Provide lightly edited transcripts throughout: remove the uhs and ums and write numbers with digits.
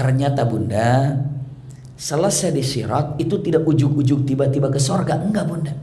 Ternyata bunda, selesai di sirat itu tidak ujug-ujug tiba-tiba ke sorga, enggak bunda.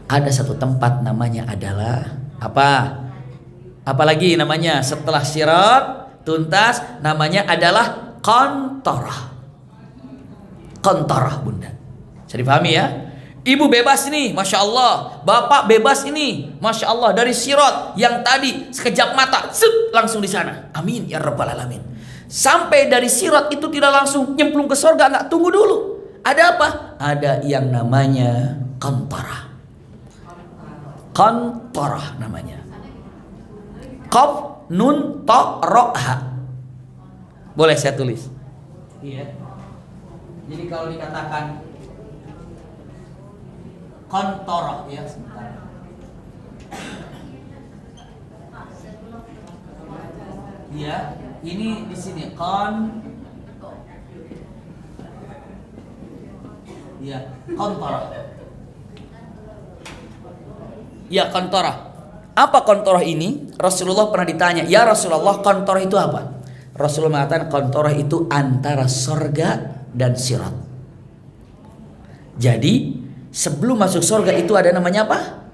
Ada satu tempat namanya adalah apa? Apalagi namanya setelah sirat tuntas, namanya adalah qantarah. Qantarah bunda. Bisa dipahami ya? Ibu bebas nih, masya Allah. Bapak bebas ini, masya Allah, dari sirat yang tadi sekejap mata, langsung di sana. Amin ya rabbal alamin. Sampai dari sirat itu tidak langsung nyemplung ke surga, enggak, tunggu dulu. Ada apa? Ada yang namanya qantarah. Qantarah namanya. Qaf nun ta ra ha. Boleh saya tulis? Iya. Jadi kalau dikatakan qantarah ya, sebentar. Iya. Ini di sini qantarah. Ya, qantarah. Apa qantarah ini? Rasulullah pernah ditanya, "Ya Rasulullah, qantarah itu apa?" Rasulullah mengatakan qantarah itu antara sorga dan sirat. Jadi, sebelum masuk sorga itu ada namanya apa?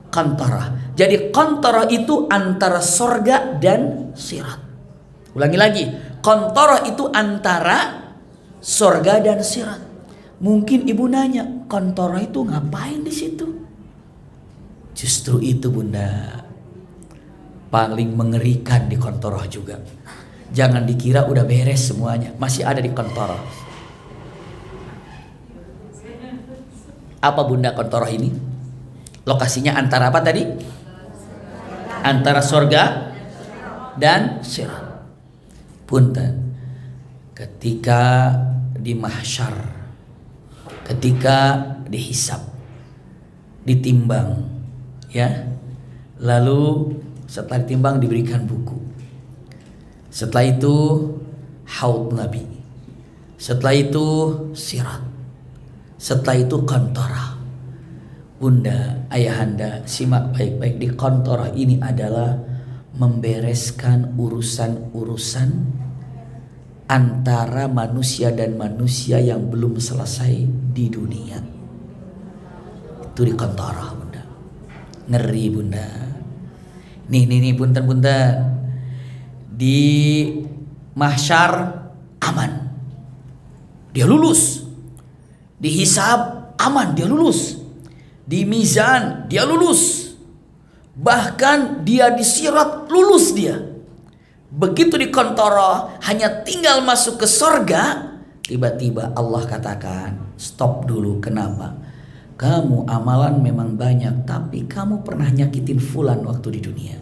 Qantarah. Jadi qantarah itu antara sorga dan sirat. Ulangi lagi, qantarah itu antara sorga dan sirat. Mungkin ibu nanya, qantarah itu ngapain di situ? Justru itu bunda, paling mengerikan di qantarah juga. Jangan dikira udah beres semuanya, masih ada di qantarah. Apa bunda qantarah ini? Lokasinya antara apa tadi? Antara sorga dan sirat. Punten, ketika di mahsyar, ketika dihisab, ditimbang, ya, lalu setelah ditimbang diberikan buku. Setelah itu haud Nabi, setelah itu sirat, setelah itu qantarah. Bunda, ayahanda, simak baik-baik, di qantarah ini adalah membereskan urusan-urusan antara manusia dan manusia yang belum selesai di dunia. Itu di qantarah bunda. Ngeri bunda. Nih punten. Di mahsyar aman, dia lulus. Di hisab aman, dia lulus. Di mizan dia lulus. Bahkan dia disirat lulus dia. Begitu di qantarah hanya tinggal masuk ke sorga, tiba-tiba Allah katakan, stop dulu. Kenapa? Kamu amalan memang banyak, tapi kamu pernah nyakitin fulan waktu di dunia.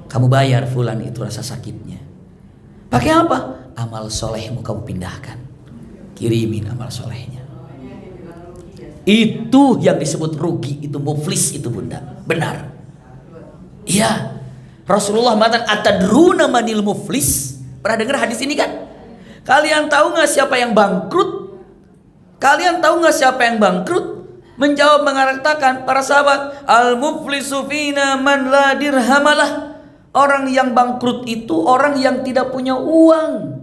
Kamu bayar fulan itu rasa sakitnya. Pakai apa? Amal solehmu kamu pindahkan. Kirimin amal solehnya. Itu yang disebut rugi, itu muflis itu bunda. Benar. Iya. Rasulullah mengatakan atadruna manil muflis. Pernah dengar hadis ini kan? Kalian tahu nggak siapa yang bangkrut? Kalian tahu nggak siapa yang bangkrut? Menjawab mengatakan para sahabat, al muflisu fina man la dirhamalah. Orang yang bangkrut itu orang yang tidak punya uang.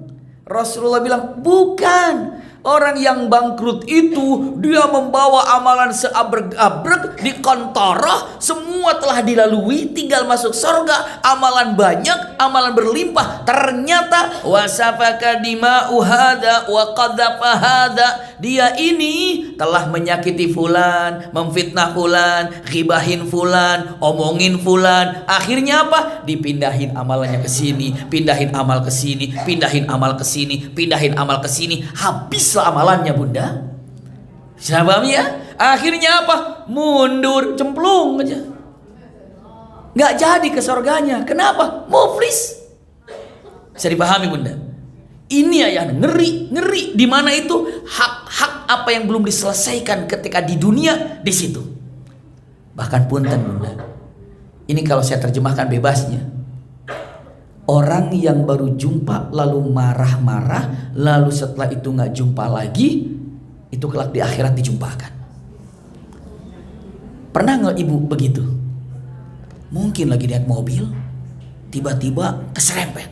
Rasulullah bilang bukan. Orang yang bangkrut itu dia membawa amalan seabrek-abrek di qantarah, semua telah dilalui, tinggal masuk surga, amalan banyak, amalan berlimpah. Ternyata wasafaka dima'u hada wa qadhafa hada, dia ini telah menyakiti fulan, memfitnah fulan, ghibahin fulan, omongin fulan. Akhirnya apa? Dipindahin amalannya ke sini, pindahin amal ke sini, pindahin amal ke sini, pindahin amal ke sini. Habis amalannya bunda. Bisa paham ya? Akhirnya apa? Mundur, cemplung aja. Nggak jadi ke surganya. Kenapa? Muflis. Bisa dipahami bunda? Ini ayah ngeri. Di mana itu hak-hak apa yang belum diselesaikan ketika di dunia, di situ. Bahkan punten bunda. Ini kalau saya terjemahkan bebasnya. Orang yang baru jumpa lalu marah-marah, lalu setelah itu nggak jumpa lagi, itu kelak di akhirat dijumpakan. Pernah nggak ibu begitu? Mungkin lagi naik mobil, tiba-tiba keserempet.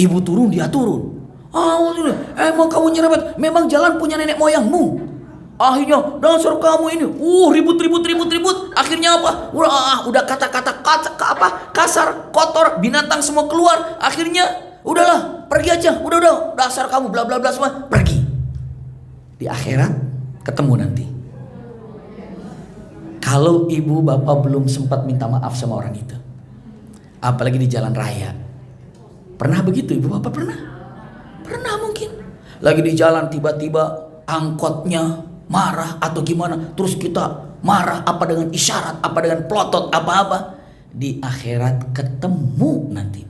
Ibu turun, dia turun. Emang kamu nyerempet? Memang jalan punya nenek moyangmu. Akhirnya dasar kamu ini, ribut. Akhirnya apa? Udah kata-kata kasar, kotor, binatang semua keluar. Akhirnya udahlah, pergi aja. Udah, dasar kamu bla bla bla semua, pergi. Di akhirat ketemu nanti. Kalau ibu bapak belum sempat minta maaf sama orang itu, apalagi di jalan raya. Pernah begitu ibu bapak? Pernah mungkin. Lagi di jalan tiba-tiba angkotnya marah atau gimana, terus kita marah apa dengan isyarat, apa dengan plotot, apa-apa. Di akhirat ketemu nanti.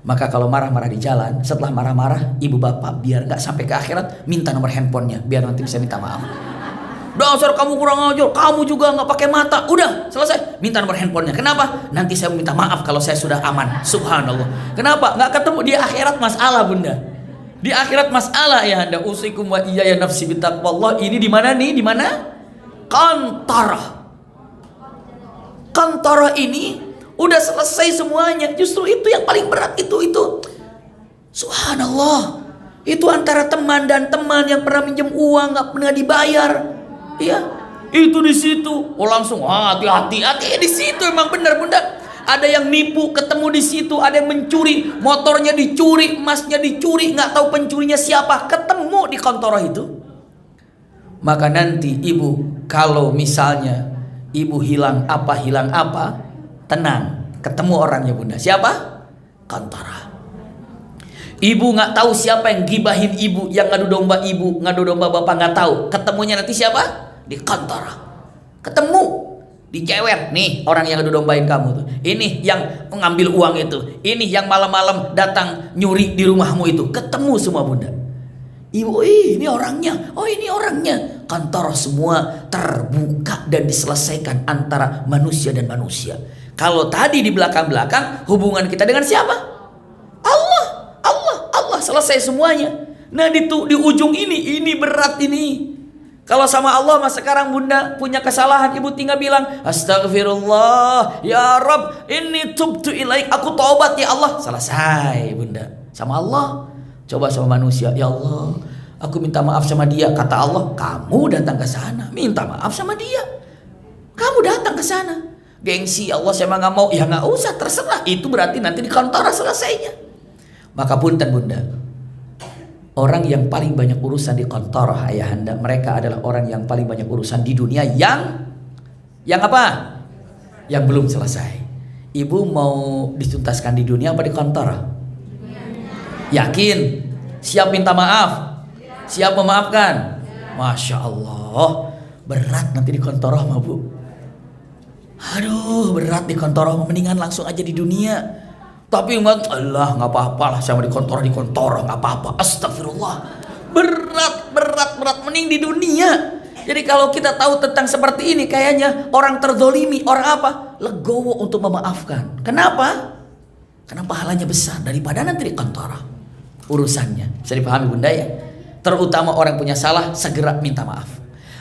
Maka kalau marah-marah di jalan, setelah marah-marah ibu bapak biar gak sampai ke akhirat, minta nomor handphonenya biar nanti bisa minta maaf. Dasar kamu kurang ajar, kamu juga gak pakai mata. Udah selesai, minta nomor handphonenya. Kenapa? Nanti saya minta maaf kalau saya sudah aman. Subhanallah. Kenapa? Gak ketemu di akhirat masalah bunda. Di akhirat masalah ya anda. Usikum wa iyaya nafsi bitaqwallah. Ini di mana nih? Di mana? Kantara ini udah selesai semuanya. Justru itu yang paling berat itu. Subhanallah. Itu antara teman dan teman yang pernah minjem uang nggak pernah dibayar. Iya. Itu di situ. Langsung hati-hati di situ emang benar bunda. Ada yang nipu, ketemu di situ. Ada yang mencuri, motornya dicuri, emasnya dicuri, nggak tahu pencurinya siapa. Ketemu di kantor itu. Maka nanti ibu, kalau misalnya ibu hilang apa, tenang, ketemu orangnya bunda. Siapa? Kantara. Ibu nggak tahu siapa yang gibahin ibu, yang ngadu domba ibu, ngadu domba bapak nggak tahu. Ketemunya nanti siapa? Di kantara. Ketemu. Dicewer nih orang yang ngadu dombain kamu tuh. Ini yang mengambil uang itu. Ini yang malam-malam datang nyuri di rumahmu itu. Ketemu semua bunda. Ibu, ini orangnya. Ini orangnya. Kantor semua terbuka dan diselesaikan antara manusia dan manusia. Kalau tadi di belakang-belakang hubungan kita dengan siapa? Allah. Selesai semuanya. Nah di ujung ini berat ini. Kalau sama Allah mas sekarang bunda punya kesalahan, ibu tinggal bilang astagfirullah ya Rabb inni tubtu ilaik, aku taubat ya Allah. Selesai bunda. Sama Allah. Coba sama manusia, ya Allah aku minta maaf sama dia. Kata Allah, kamu datang ke sana minta maaf sama dia. Kamu datang ke sana. Gengsi, Allah saya mah nggak mau. Ya nggak usah, terserah. Itu berarti nanti di kantor selesainya. Maka punten bunda, orang yang paling banyak urusan di kantor ayahanda, mereka adalah orang yang paling banyak urusan di dunia yang apa? Yang belum selesai. Ibu mau dituntaskan di dunia apa di kantor? Yakin? Siap minta maaf? Siap memaafkan? Masya Allah. Berat nanti di kantor mah bu. Aduh berat di kantor, mendingan langsung aja di dunia. Tapi Allah nggak apa-apa lah sama di kantor nggak apa-apa. Astagfirullah. Berat mending di dunia. Jadi kalau kita tahu tentang seperti ini, kayaknya orang terzolimi, orang apa? Legowo untuk memaafkan. Kenapa? Karena pahalanya besar daripada nanti di kantor urusannya. Bisa dipahami bunda ya? Terutama orang punya salah segera minta maaf.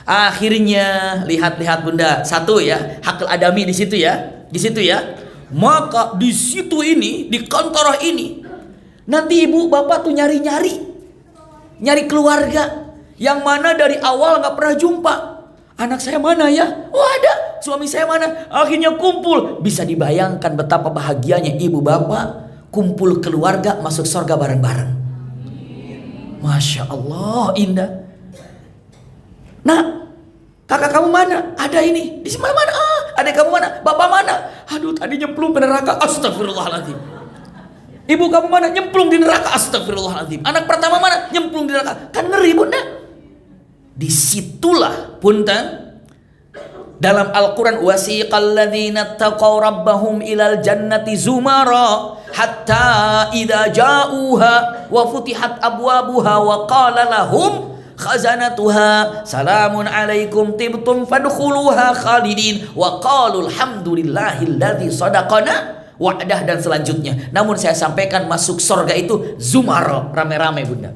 Akhirnya lihat bunda, satu ya, hakul adami di situ ya. Maka di situ ini, di kantor ini, nanti ibu bapak tuh nyari keluarga yang mana dari awal nggak pernah jumpa. Anak saya mana ya? Ada. Suami saya mana? Akhirnya kumpul. Bisa dibayangkan betapa bahagianya ibu bapak kumpul keluarga masuk surga bareng-bareng. Masya Allah, indah. Nah, kakak kamu mana? Ada ini. Di mana? Adik kamu mana? Bapak mana? Aduh, tadi nyemplung ke neraka. Astagfirullahaladzim. Ibu kamu mana? Nyemplung di neraka. Astagfirullahaladzim. Anak pertama mana? Nyemplung di neraka. Kan ngeri bunda. Disitulah punten dalam Al-Quran, wasiqal ladzina taqaw rabbahum ilal jannati zumara hatta idza ja'uha wa futihat abwabuha wa qala lahum khazanatuha salamun alaikum tibtum fadkhuluha khalidin wa qalu alhamdulillahilladzi sadaqana wa'dah, dan selanjutnya. Namun saya sampaikan masuk surga itu zumara, rame-rame bunda,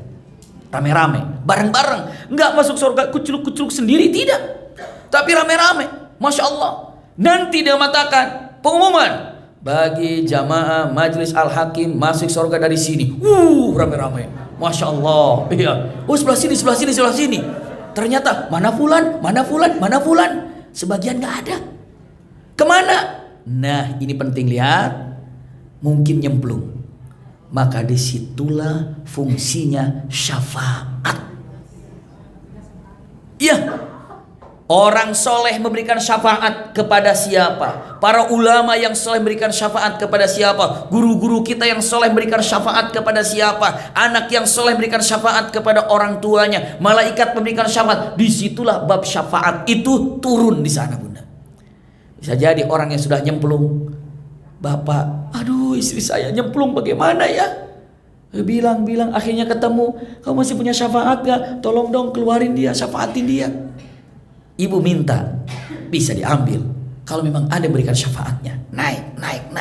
rame-rame, bareng-bareng. Enggak masuk surga kucluk-kucluk sendiri, tidak, tapi rame-rame. Masya Allah. Nanti dia mengatakan pengumuman, bagi jamaah Majelis Al-Hakim masuk surga dari sini. Rame-rame. Masya Allah. Iya. Oh, sebelah sini, sebelah sini, sebelah sini. Ternyata mana fulan, mana fulan, mana fulan. Sebagian nggak ada. Kemana? Nah, ini penting, lihat. Mungkin nyemplung. Maka disitulah fungsinya syafaat. Iya. Orang soleh memberikan syafaat kepada siapa? Para ulama yang soleh memberikan syafaat kepada siapa? Guru-guru kita yang soleh memberikan syafaat kepada siapa? Anak yang soleh memberikan syafaat kepada orang tuanya. Malaikat memberikan syafaat. Disitulah bab syafaat itu turun di sana, Bunda. Bisa jadi orang yang sudah nyemplung, bapak, aduh istri saya nyemplung bagaimana ya? Bilang akhirnya ketemu, kamu masih punya syafaat gak? Tolong dong keluarin dia, syafaatin dia. Ibu minta, bisa diambil. Kalau memang ada yang berikan syafaatnya, naik.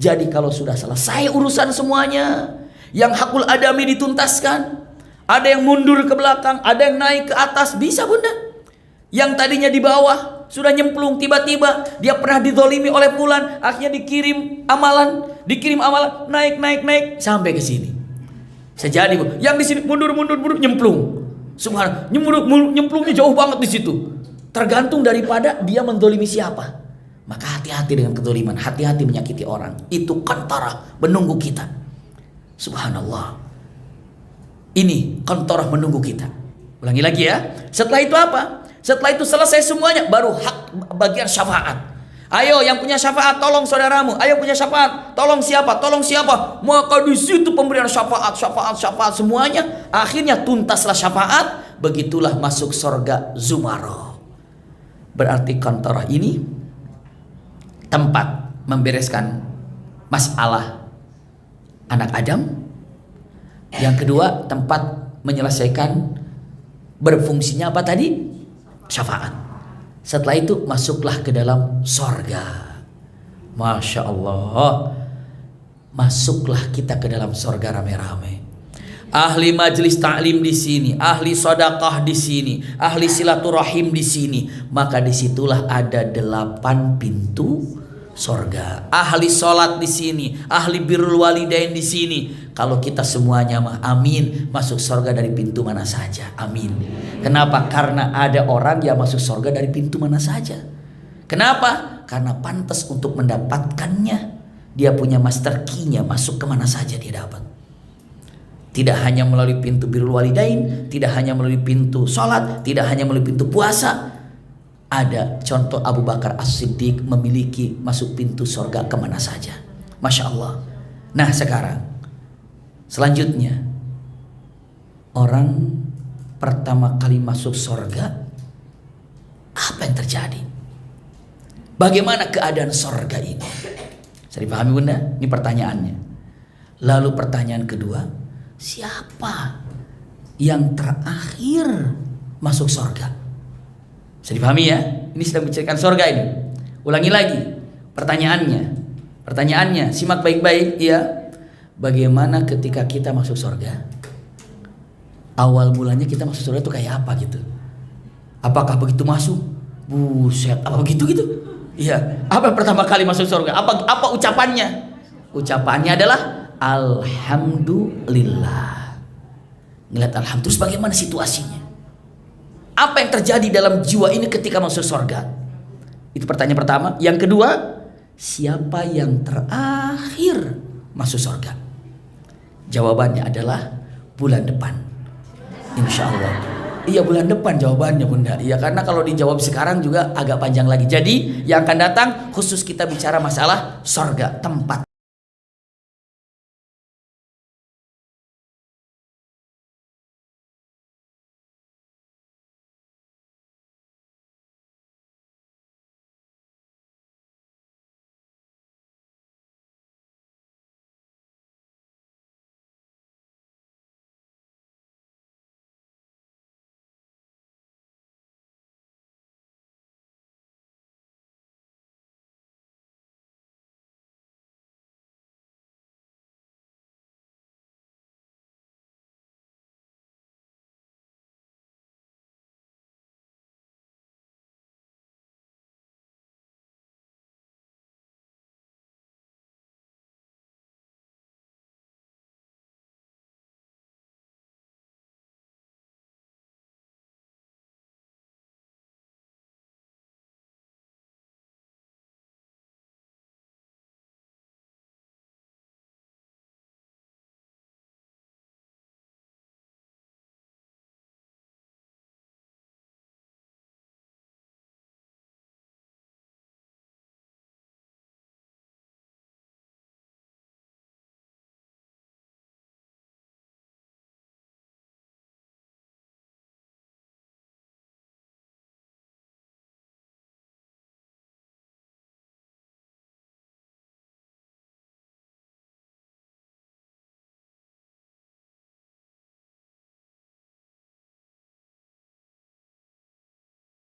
Jadi kalau sudah selesai urusan semuanya, yang hakul adami dituntaskan, ada yang mundur ke belakang, ada yang naik ke atas, bisa, Bunda. Yang tadinya di bawah sudah nyemplung, tiba-tiba dia pernah dizolimi oleh fulan, akhirnya dikirim amalan, naik sampai ke sini. Sejadi, Bu. Yang di sini mundur nyemplung. Subhanallah, nyemplungnya jauh banget di situ. Tergantung daripada dia mendolimi siapa. Maka hati-hati dengan kedoliman, hati-hati menyakiti orang. Itu kantorah menunggu kita. Subhanallah. Ini kantorah menunggu kita. Ulangi lagi ya. Setelah itu apa? Setelah itu selesai semuanya, baru hak bagian syafaat. Ayo yang punya syafaat, tolong saudaramu. Ayo punya syafaat, tolong siapa? Tolong siapa? Maka di situ pemberian syafaat semuanya. Akhirnya tuntaslah syafaat. Begitulah masuk surga Zumarah. Berarti kantorah ini tempat membereskan masalah anak Adam. Yang kedua, tempat menyelesaikan berfungsinya apa tadi? Syafaat. Setelah itu masuklah ke dalam sorga. Masya Allah. Masuklah kita ke dalam sorga rame-rame. Ahli majelis ta'lim di sini, ahli sedekah di sini, ahli silaturahim di sini. Maka disitulah ada 8 pintu sorga. Ahli sholat di sini, ahli birrul walidain di sini. Kalau kita semuanya mah amin, masuk sorga dari pintu mana saja. Amin. Kenapa? Karena ada orang yang masuk sorga dari pintu mana saja. Kenapa? Karena pantas untuk mendapatkannya. Dia punya master key-nya, masuk kemana saja dia dapat. Tidak hanya melalui pintu birrul walidain, tidak hanya melalui pintu sholat, tidak hanya melalui pintu puasa. Ada contoh Abu Bakar As-Siddiq memiliki masuk pintu surga kemana saja. Masya Allah. Nah sekarang, selanjutnya, orang pertama kali masuk surga, apa yang terjadi? Bagaimana keadaan surga ini? Saya dipahami, Bunda? Ini pertanyaannya. Lalu pertanyaan kedua, siapa yang terakhir masuk surga? Bisa dipahami ya? Ini sedang bicarakan surga ini. Ulangi lagi pertanyaannya, simak baik-baik ya. Bagaimana ketika kita masuk surga? Awal mulanya kita masuk surga itu kayak apa gitu? Apakah begitu masuk? Buset, apa begitu gitu? Iya. Apa pertama kali masuk surga? Apa ucapannya? Ucapannya adalah alhamdulillah. Ngeliat alhamdulillah. Terus bagaimana situasinya? Apa yang terjadi dalam jiwa ini ketika masuk surga? Itu pertanyaan pertama. Yang kedua, siapa yang terakhir masuk surga? Jawabannya adalah bulan depan, insya Allah. Iya, bulan depan jawabannya, Bunda. Iya, karena kalau dijawab sekarang juga agak panjang lagi. Jadi yang akan datang khusus kita bicara masalah surga, tempat.